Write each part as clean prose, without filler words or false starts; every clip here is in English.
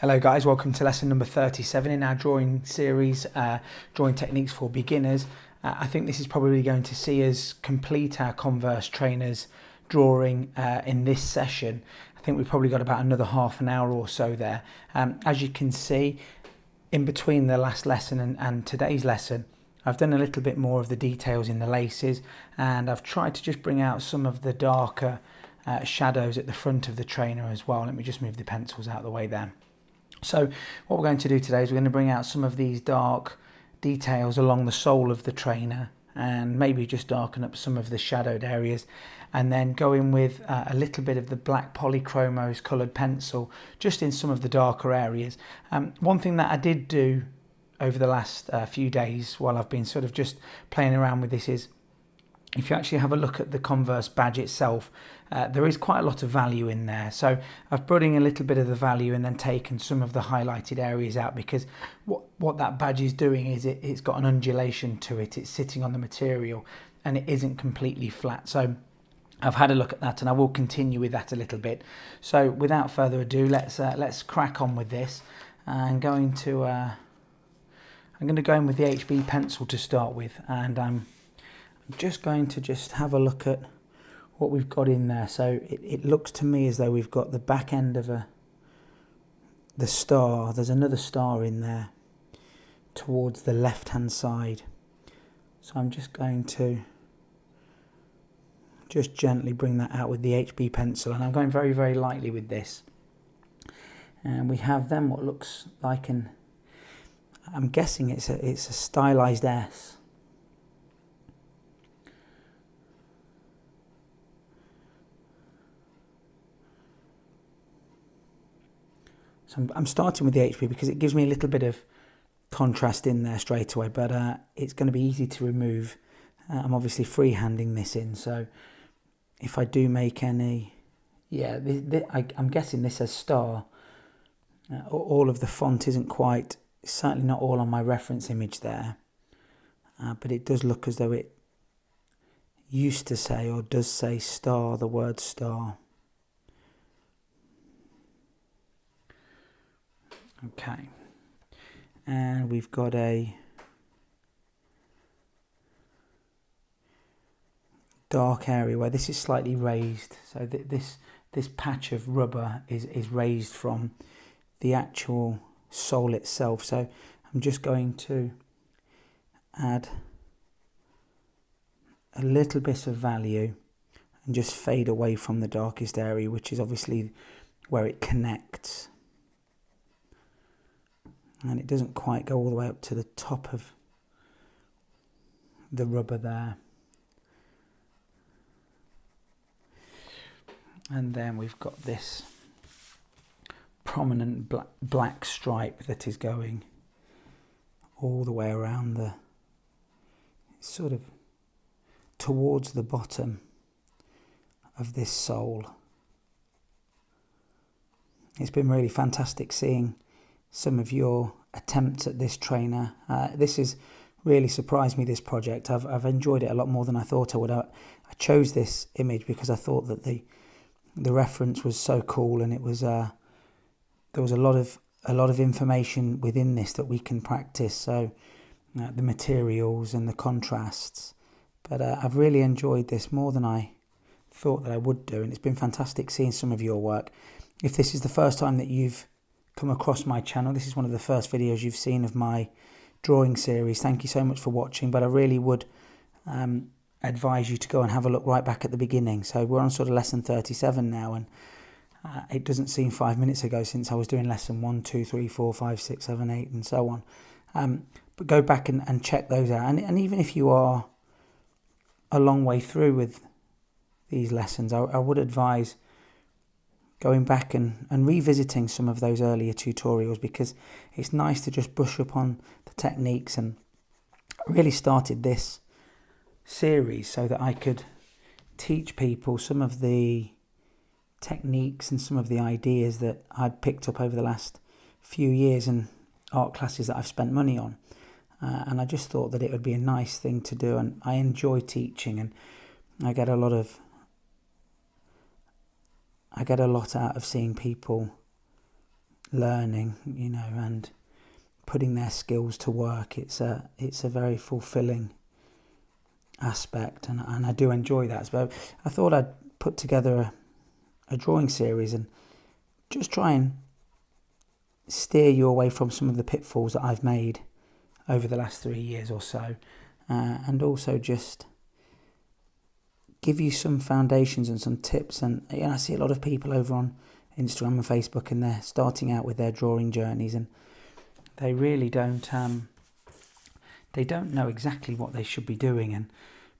Hello guys, welcome to lesson number 37 in our drawing series, Drawing Techniques for Beginners. I think this is probably going to see us complete our Converse trainers drawing in this session. I think we've probably got about another half an hour or so there. As you can see, in between the last lesson and today's lesson, I've done a little bit more of the details in the laces, and I've tried to just bring out some of the darker shadows at the front of the trainer as well. Let me just move the pencils out of the way there. So what we're going to do today is we're going to bring out some of these dark details along the sole of the trainer and maybe just darken up some of the shadowed areas, and then go in with a little bit of the black polychromos coloured pencil just in some of the darker areas. One thing that I did do over the last few days while I've been sort of just playing around with this is, if you actually have a look at the Converse badge itself, there is quite a lot of value in there. So I've brought in a little bit of the value and then taken some of the highlighted areas out, because what that badge is doing is it's got an undulation to it. It's sitting on the material and it isn't completely flat. So I've had a look at that and I will continue with that a little bit. So without further ado, let's crack on with this. I'm going to go in with the HB pencil to start with, and I'm just going to have a look at what we've got in there. So it looks to me as though we've got the back end of the star. There's another star in there towards the left hand side. So I'm just going to just gently bring that out with the HB pencil, and I'm going very, very lightly with this. And we have then what looks like I'm guessing it's a stylized S. So I'm starting with the HB because it gives me a little bit of contrast in there straight away, but it's going to be easy to remove. I'm obviously freehanding this in, so if I do make any, I'm guessing this says star. All of the font isn't quite, certainly not all on my reference image there, but it does look as though it used to say, or does say, star, the word star. Okay, and we've got a dark area where this is slightly raised, so this patch of rubber is raised from the actual sole itself. So I'm just going to add a little bit of value and just fade away from the darkest area, which is obviously where it connects. And it doesn't quite go all the way up to the top of the rubber there. And then we've got this prominent black stripe that is going all the way around sort of towards the bottom of this sole. It's been really fantastic seeing some of your attempts at this trainer. This has really surprised me, this project. I've enjoyed it a lot more than I thought I would. I chose this image because I thought that the reference was so cool, and it was there was a lot of information within this that we can practice. So the materials and the contrasts. But I've really enjoyed this more than I thought that I would do, and it's been fantastic seeing some of your work. If this is the first time that you've come across my channel, this is one of the first videos you've seen of my drawing series, thank you so much for watching. But I really would advise you to go and have a look right back at the beginning. So we're on sort of lesson 37 now, and it doesn't seem 5 minutes ago since I was doing lesson 1, 2, 3, 4, 5, 6, 7, 8 and so on. But go back and check those out, and even if you are a long way through with these lessons, I would advise going back and revisiting some of those earlier tutorials, because it's nice to just brush up on the techniques. And I really started this series so that I could teach people some of the techniques and some of the ideas that I'd picked up over the last few years in art classes that I've spent money on. And I just thought that it would be a nice thing to do, and I enjoy teaching, and I get a lot out of seeing people learning, you know, and putting their skills to work. It's a very fulfilling aspect, and I do enjoy that. So I thought I'd put together a drawing series and just try and steer you away from some of the pitfalls that I've made over the last 3 years or so, and also just give you some foundations and some tips. And you know, I see a lot of people over on Instagram and Facebook, and they're starting out with their drawing journeys, and they really don't know exactly what they should be doing, and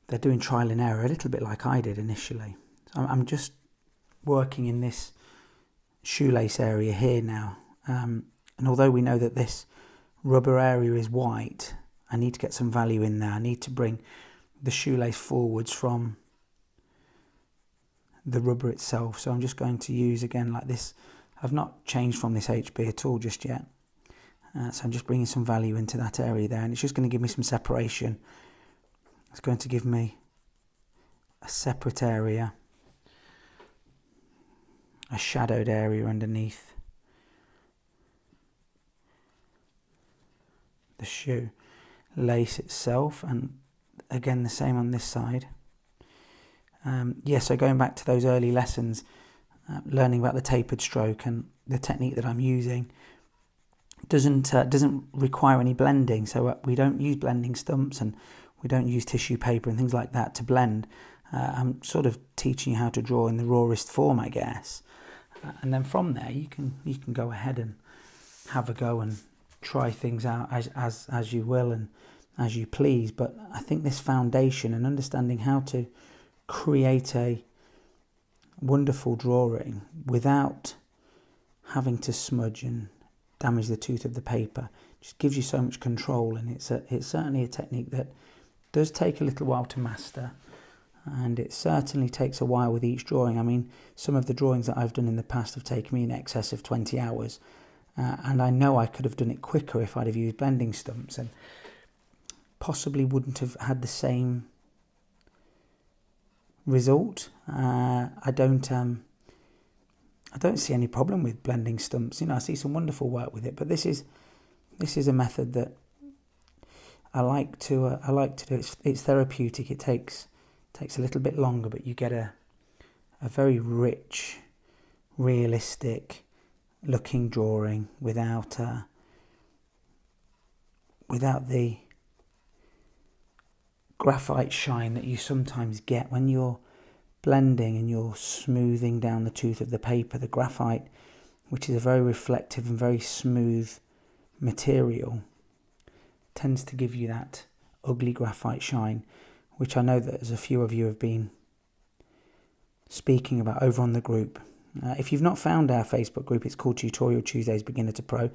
they're doing trial and error, a little bit like I did initially. So I'm just working in this shoelace area here now, and although we know that this rubber area is white, I need to get some value in there. I need to bring the shoelace forwards from the rubber itself. So I'm just going to use, again, like this. I've not changed from this HB at all just yet. So I'm just bringing some value into that area there, and it's just going to give me some separation. It's going to give me a separate area, a shadowed area underneath the shoe lace itself, and again the same on this side. So going back to those early lessons, learning about the tapered stroke, and the technique that I'm using doesn't require any blending. So we don't use blending stumps, and we don't use tissue paper and things like that to blend. I'm sort of teaching you how to draw in the rawest form, I guess. And then from there, you can go ahead and have a go and try things out as you will and as you please. But I think this foundation and understanding how to create a wonderful drawing without having to smudge and damage the tooth of the paper just gives you so much control. And it's certainly a technique that does take a little while to master, and it certainly takes a while with each drawing. I mean, some of the drawings that I've done in the past have taken me in excess of 20 hours, and I know I could have done it quicker if I'd have used blending stumps, and possibly wouldn't have had the same result. I don't see any problem with blending stumps. You know, I see some wonderful work with it, but this is a method that I like to do. It's therapeutic. It takes a little bit longer, but you get a very rich, realistic looking drawing without the graphite shine that you sometimes get when you're blending and you're smoothing down the tooth of the paper. The graphite, which is a very reflective and very smooth material, tends to give you that ugly graphite shine, which I know that as a few of you have been speaking about over on the group. If you've not found our Facebook group, it's called Tutorial Tuesdays Beginner to Pro.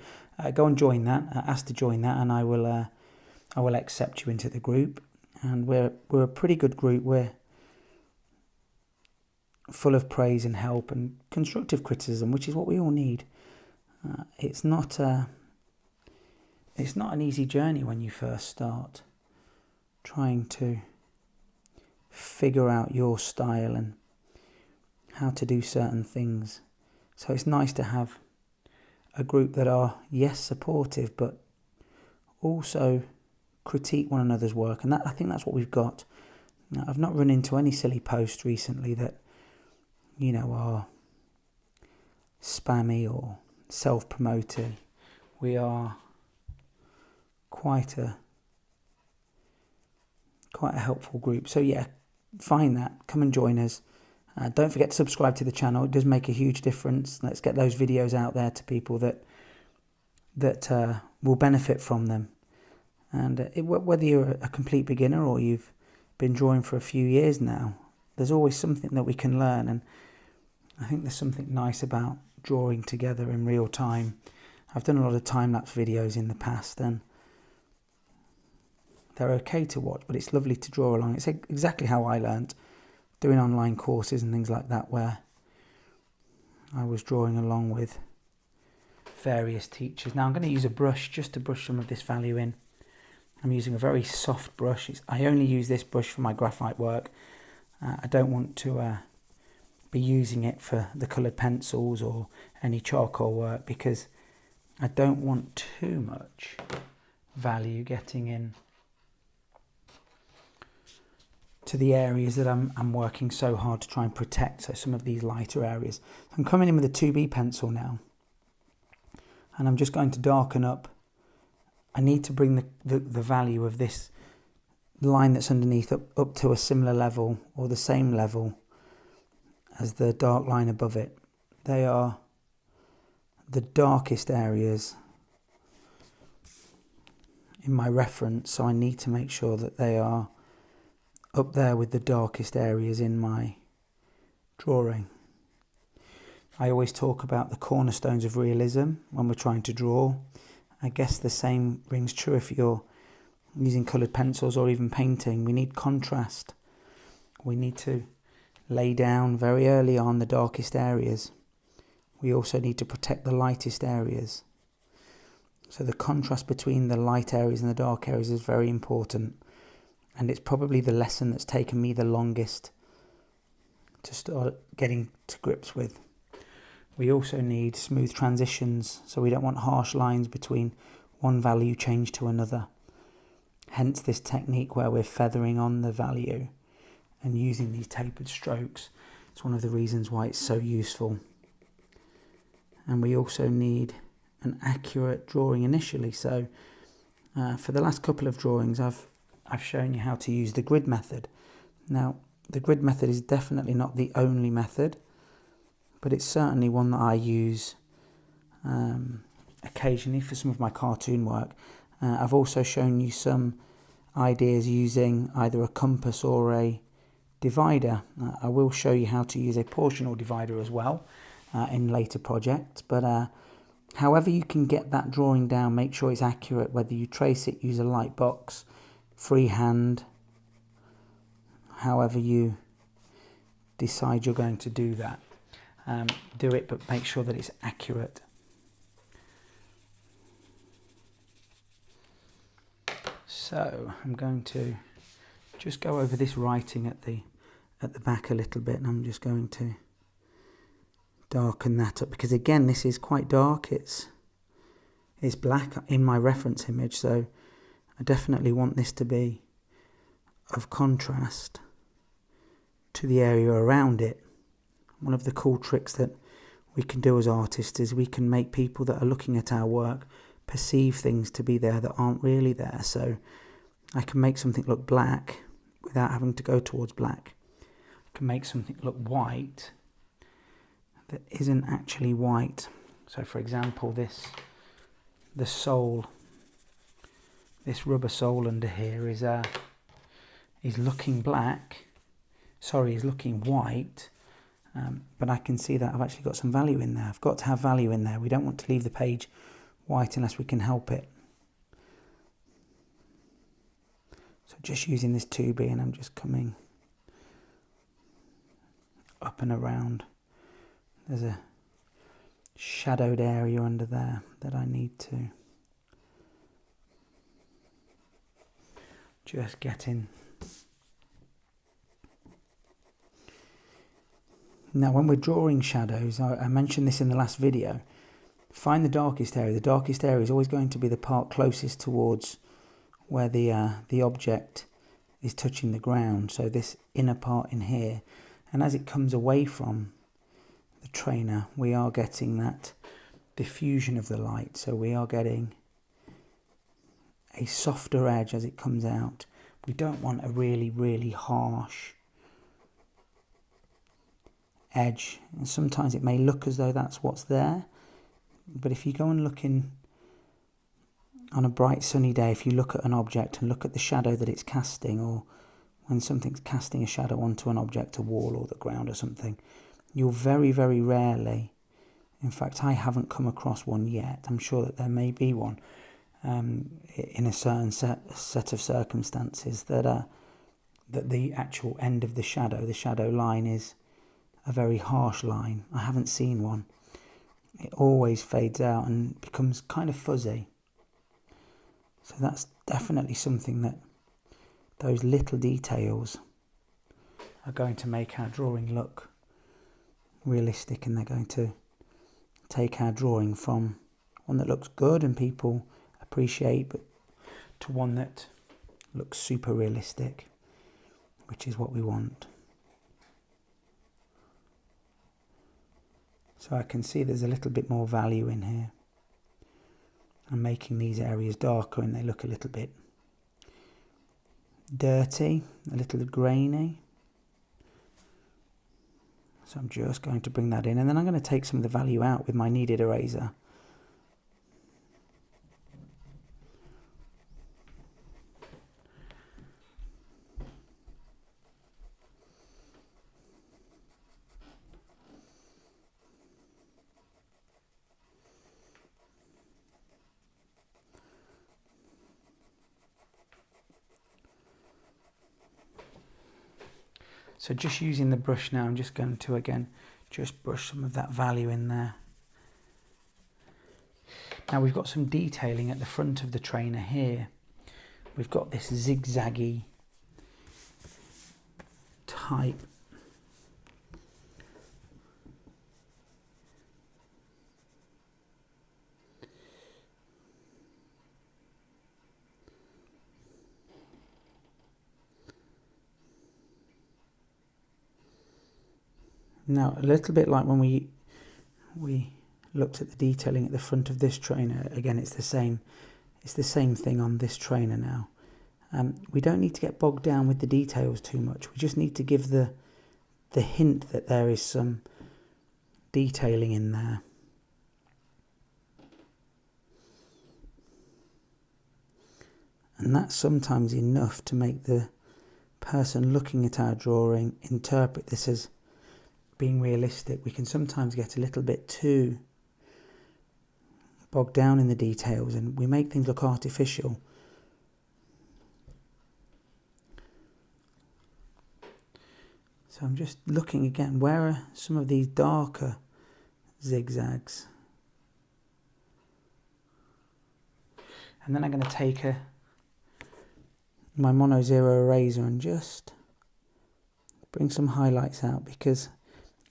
Go and join that. Ask to join that, and I will accept you into the group. And we're a pretty good group. We're full of praise and help and constructive criticism, which is what we all need. It's not an easy journey when you first start trying to figure out your style and how to do certain things. So it's nice to have a group that are, yes, supportive, but also critique one another's work, and I think that's what we've got. Now, I've not run into any silly posts recently that, you know, are spammy or self-promoting. We are quite a helpful group. So yeah, find that, come and join us. Don't forget to subscribe to the channel. It does make a huge difference. Let's get those videos out there to people that will benefit from them. And whether you're a complete beginner or you've been drawing for a few years now, there's always something that we can learn. And I think there's something nice about drawing together in real time. I've done a lot of time-lapse videos in the past, and they're okay to watch, but it's lovely to draw along. It's exactly how I learnt, doing online courses and things like that, where I was drawing along with various teachers. Now I'm going to use a brush just to brush some of this value in. I'm using a very soft brush. I only use this brush for my graphite work. I don't want to be using it for the coloured pencils or any charcoal work, because I don't want too much value getting in to the areas that I'm working so hard to try and protect, so some of these lighter areas. I'm coming in with a 2B pencil now, and I'm just going to darken up. I need to bring the value of this line that's underneath up to a similar level or the same level as the dark line above it. They are the darkest areas in my reference, so I need to make sure that they are up there with the darkest areas in my drawing. I always talk about the cornerstones of realism when we're trying to draw. I guess the same rings true if you're using coloured pencils or even painting. We need contrast. We need to lay down very early on the darkest areas. We also need to protect the lightest areas. So the contrast between the light areas and the dark areas is very important. And it's probably the lesson that's taken me the longest to start getting to grips with. We also need smooth transitions, so we don't want harsh lines between one value change to another. Hence this technique where we're feathering on the value and using these tapered strokes. It's one of the reasons why it's so useful. And we also need an accurate drawing initially. So for the last couple of drawings, I've shown you how to use the grid method. Now, the grid method is definitely not the only method, but it's certainly one that I use occasionally for some of my cartoon work. I've also shown you some ideas using either a compass or a divider. I will show you how to use a portional divider as well in later projects, but however you can get that drawing down, make sure it's accurate, whether you trace it, use a light box, freehand, however you decide you're going to do that. Do it, but make sure that it's accurate. So I'm going to just go over this writing at the back a little bit, and I'm just going to darken that up, because again this is quite dark. It's black in my reference image, so I definitely want this to be of contrast to the area around it. One of the cool tricks that we can do as artists is we can make people that are looking at our work perceive things to be there that aren't really there. So I can make something look black without having to go towards black. I can make something look white that isn't actually white. So for example, the sole, this rubber sole under here is looking black. Sorry, is looking white. But I can see that I've actually got some value in there. I've got to have value in there. We don't want to leave the page white unless we can help it. So just using this 2B, and I'm just coming up and around. There's a shadowed area under there that I need to just get in. Now when we're drawing shadows, I mentioned this in the last video, find the darkest area. The darkest area is always going to be the part closest towards where the object is touching the ground, so this inner part in here. And as it comes away from the trainer, we are getting that diffusion of the light, so we are getting a softer edge as it comes out. We don't want a really, really harsh edge, and sometimes it may look as though that's what's there, but if you go and look in on a bright sunny day, if you look at an object and look at the shadow that it's casting, or when something's casting a shadow onto an object, a wall or the ground or something, you'll very, very rarely, in fact I haven't come across one yet, I'm sure that there may be one in a certain set of circumstances, that the actual end of the shadow line is a very harsh line. I haven't seen one. It always fades out and becomes kind of fuzzy. So that's definitely something that those little details are going to make our drawing look realistic, and they're going to take our drawing from one that looks good and people appreciate, but to one that looks super realistic, which is what we want. So I can see there's a little bit more value in here. I'm making these areas darker and they look a little bit dirty, a little grainy. So I'm just going to bring that in, and then I'm going to take some of the value out with my kneaded eraser. So just using the brush now, I'm just going to again just brush some of that value in there. Now we've got some detailing at the front of the trainer here. We've got this zigzaggy type now, a little bit like when we looked at the detailing at the front of this trainer. Again, it's the same thing on this trainer now. We don't need to get bogged down with the details too much. We just need to give the hint that there is some detailing in there. And that's sometimes enough to make the person looking at our drawing interpret this as being realistic. We can sometimes get a little bit too bogged down in the details and we make things look artificial. So I'm just looking again, where are some of these darker zigzags? And then I'm going to take my Mono Zero eraser and just bring some highlights out, because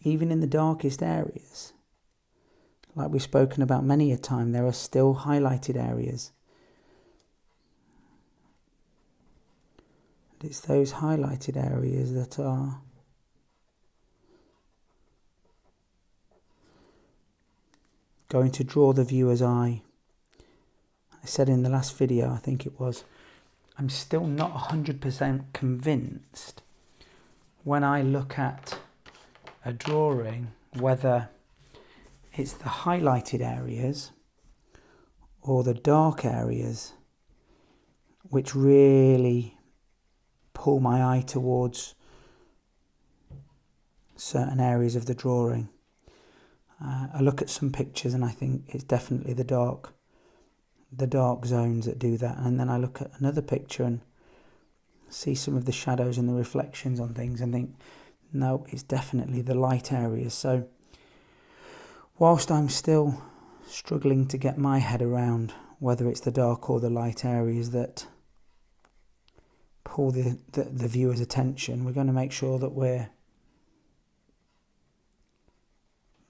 even in the darkest areas, like we've spoken about many a time, there are still highlighted areas. And it's those highlighted areas that are going to draw the viewer's eye. I said in the last video, I think it was, I'm still not 100% convinced when I look at a drawing whether it's the highlighted areas or the dark areas which really pull my eye towards certain areas of the drawing. I look at some pictures and I think it's definitely the dark zones that do that, and then I look at another picture and see some of the shadows and the reflections on things and think, no, it's definitely the light areas. So whilst I'm still struggling to get my head around whether it's the dark or the light areas that pull the viewer's attention, we're going to make sure that we're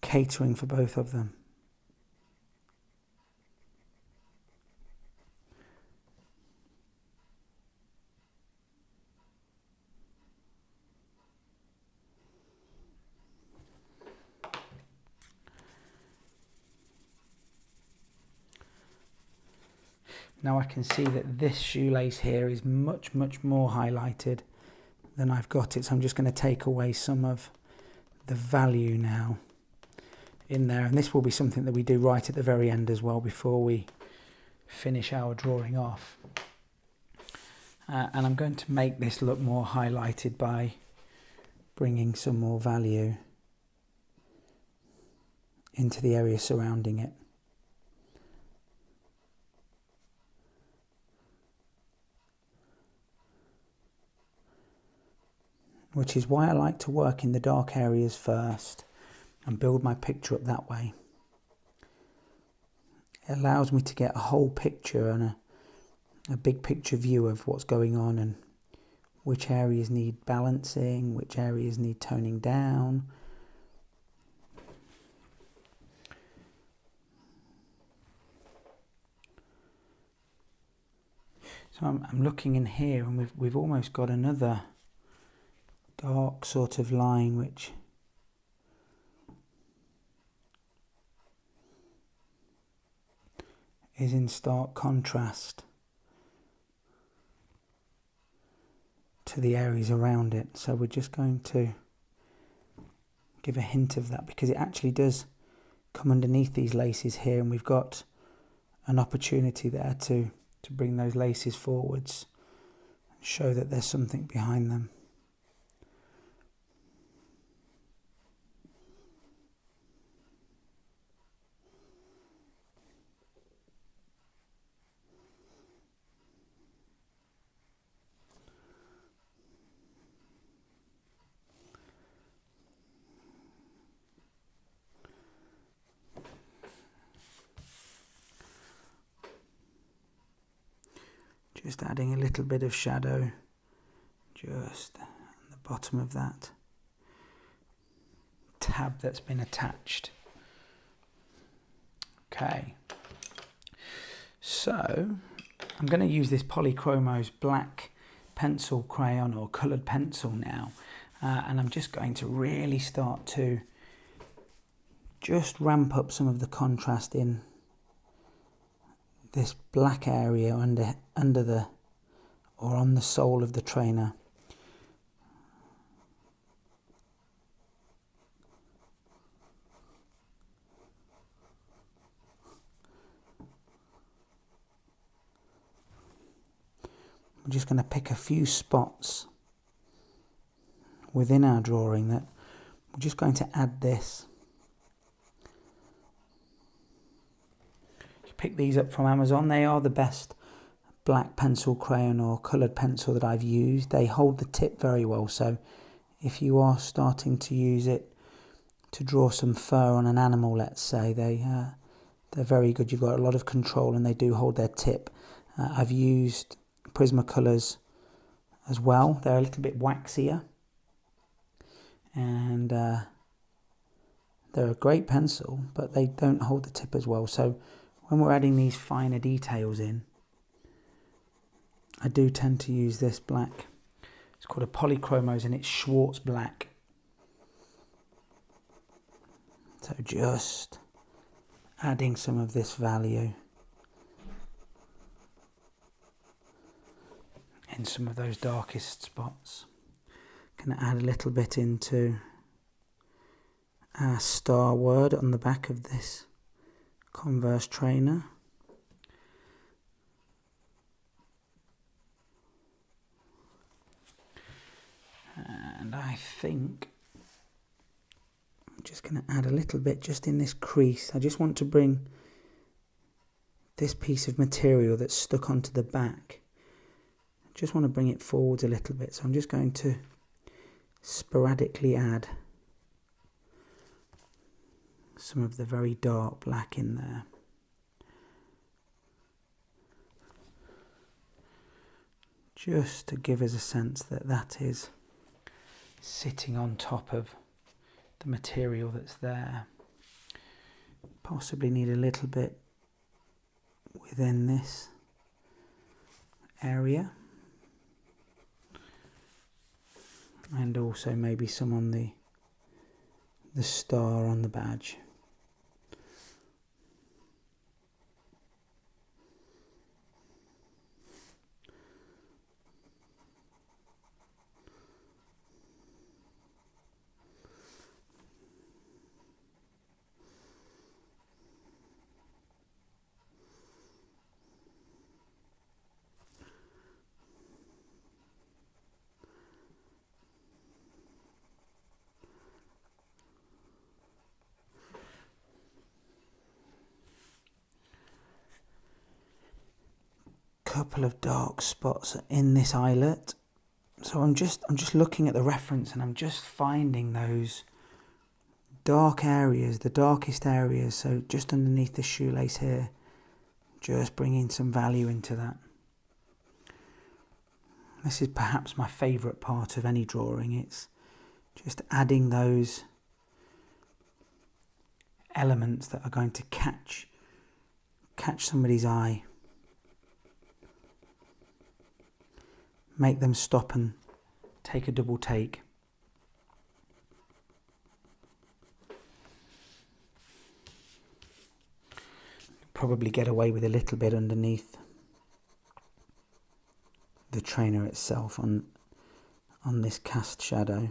catering for both of them. Now I can see that this shoelace here is much more highlighted than I've got it, so I'm just going to take away some of the value now in there, and this will be something that we do right at the very end as well before we finish our drawing off. And I'm going to make this look more highlighted by bringing some more value into the area surrounding it. Which is why I like to work in the dark areas first and build my picture up that way. It allows me to get a whole picture and a big picture view of what's going on and which areas need balancing, which areas need toning down. So I'm looking in here, and we've almost got another dark sort of line which is in stark contrast to the areas around it. So we're just going to give a hint of that, because it actually does come underneath these laces here, and we've got an opportunity there to bring those laces forwards and show that there's something behind them. Just adding a little bit of shadow just on the bottom of that tab that's been attached. Okay, so I'm going to use this Polychromos black pencil crayon or coloured pencil now, and I'm just going to really start to just ramp up some of the contrast in this black area under the, or on the sole of the trainer. I'm just going to pick a few spots within our drawing that we're just going to add this. Pick these up from Amazon. They are the best black pencil crayon or coloured pencil that I've used. They hold the tip very well, so if you are starting to use it to draw some fur on an animal, let's say, they're very good. You've got a lot of control, and they do hold their tip. I've used Prismacolors as well. They're a little bit waxier, and they're a great pencil, but they don't hold the tip as well. So when we're adding these finer details in, I do tend to use this black. It's called a Polychromos, and it's Schwartz black. So just adding some of this value in some of those darkest spots. Going to add a little bit into our star word on the back of this Converse trainer. And I think I'm just going to add a little bit just in this crease. I just want to bring this piece of material that's stuck onto the back, I just want to bring it forwards a little bit. So I'm just going to sporadically add some of the very dark black in there. Just to give us a sense that that is sitting on top of the material that's there. Possibly need a little bit within this area, and also maybe some on the star on the badge. Couple of dark spots in this eyelet, so I'm just looking at the reference, and I'm just finding those dark areas, the darkest areas, so just underneath the shoelace here, just bringing some value into that. This is perhaps my favourite part of any drawing. It's just adding those elements that are going to catch somebody's eye. make them stop and take a double take. Probably get away with a little bit underneath the trainer itself on this cast shadow.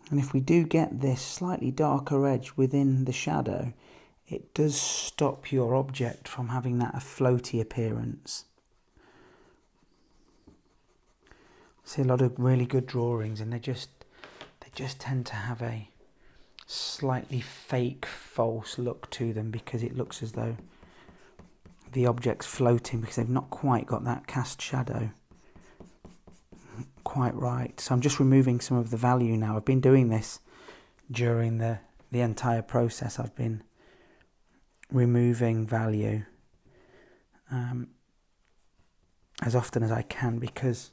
And if we do get this slightly darker edge within the shadow, it does stop your object from having that floaty appearance. I see a lot of really good drawings, and they just tend to have a slightly fake, false look to them, because it looks as though the object's floating, because they've not quite got that cast shadow quite right. So I'm just removing some of the value now. I've been doing this during the entire process. I've been removing value as often as I can, because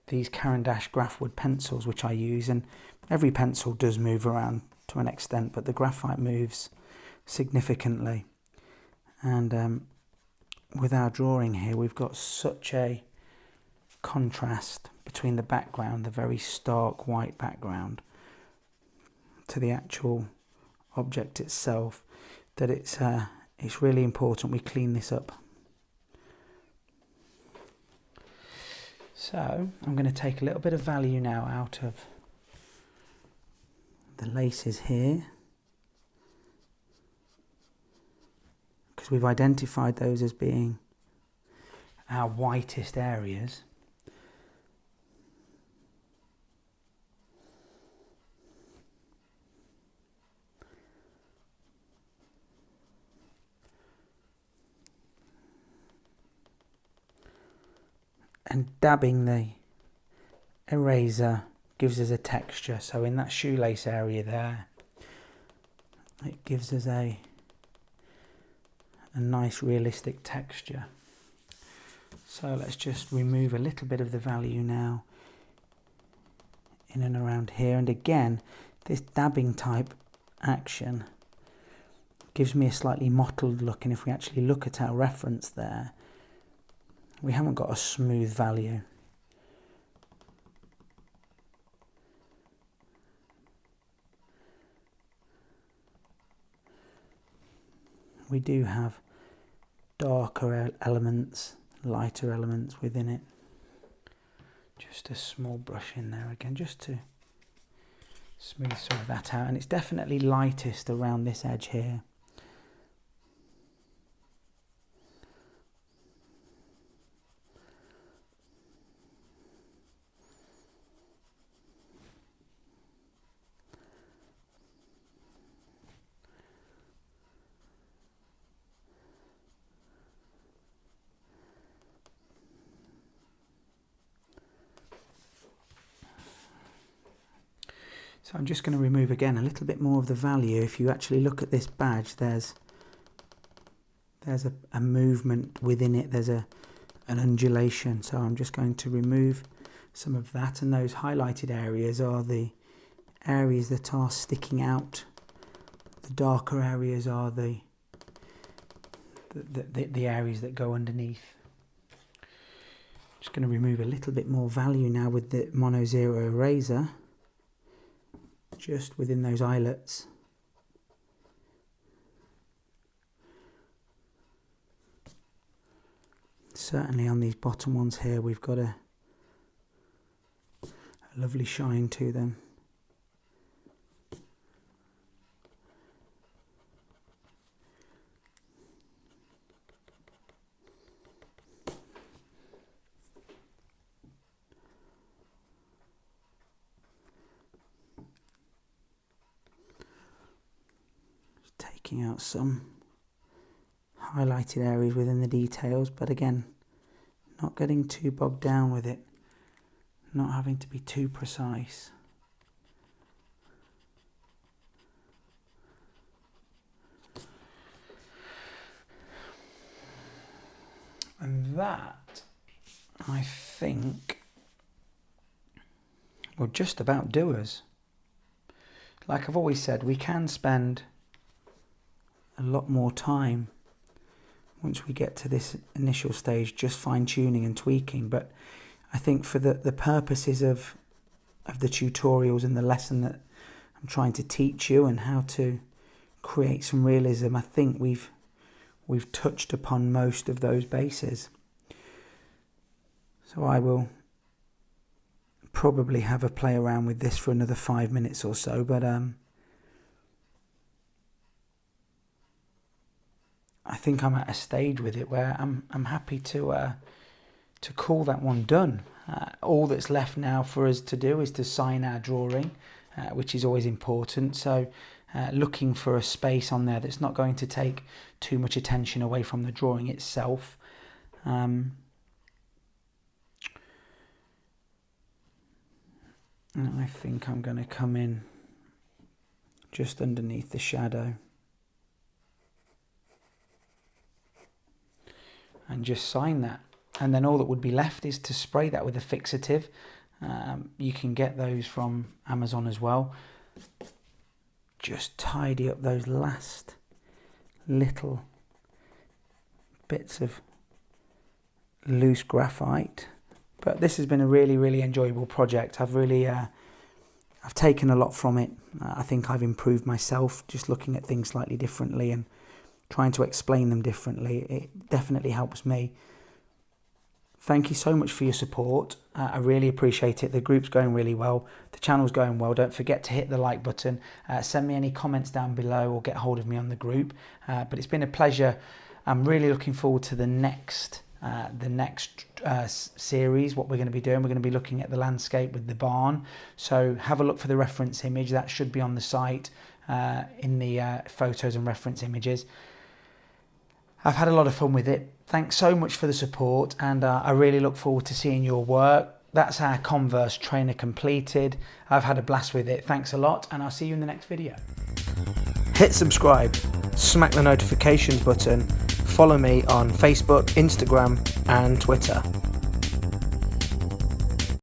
these Caran D'ache grafwood pencils which I use, and every pencil does move around to an extent, but the graphite moves significantly. And with our drawing here, we've got such a contrast between the background, the very stark white background, to the actual object itself, that it's really important we clean this up. So I'm going to take a little bit of value now out of the laces here, because we've identified those as being our whitest areas. And dabbing the eraser gives us a texture. So in that shoelace area there, it gives us a nice realistic texture. So let's just remove a little bit of the value now in and around here. And again, this dabbing type action gives me a slightly mottled look. And if we actually look at our reference there, we haven't got a smooth value. We do have darker elements, lighter elements within it. Just a small brush in there again, just to smooth some of that out. And it's definitely lightest around this edge here. So I'm just going to remove again a little bit more of the value. If you actually look at this badge, there's a movement within it, there's an undulation. So I'm just going to remove some of that, and those highlighted areas are the areas that are sticking out. The darker areas are the areas that go underneath. Just going to remove a little bit more value now with the Mono Zero eraser, just within those eyelets. Certainly on these bottom ones here, we've got a lovely shine to them. Taking out some highlighted areas within the details, but again, not getting too bogged down with it. not having to be too precise. And that, I think, will just about do us. Like I've always said, we can spend a lot more time once we get to this initial stage just fine-tuning and tweaking, but I think for the purposes of the tutorials and the lesson that I'm trying to teach you and how to create some realism, I think we've touched upon most of those bases. So I will probably have a play around with this for another 5 minutes or so, but I think I'm at a stage with it where I'm happy to call that one done. All that's left now for us to do is to sign our drawing, which is always important. So looking for a space on there that's not going to take too much attention away from the drawing itself. And I think I'm going to come in just underneath the shadow and just sign that. And then all that would be left is to spray that with a fixative. You can get those from Amazon as well. Just tidy up those last little bits of loose graphite. But this has been a really, really enjoyable project. I've taken a lot from it. I think I've improved myself just looking at things slightly differently and trying to explain them differently. It definitely helps me. Thank you so much for your support. I really appreciate it. The group's going really well. The channel's going well. Don't forget to hit the like button. Send me any comments down below or get hold of me on the group. But it's been a pleasure. I'm really looking forward to the next series. What we're going to be doing, we're going to be looking at the landscape with the barn. So have a look for the reference image. That should be on the site in the photos and reference images. I've had a lot of fun with it. Thanks so much for the support, and I really look forward to seeing your work. That's our Converse trainer completed. I've had a blast with it. Thanks a lot, and I'll see you in the next video. Hit subscribe, smack the notifications button, follow me on Facebook, Instagram and Twitter.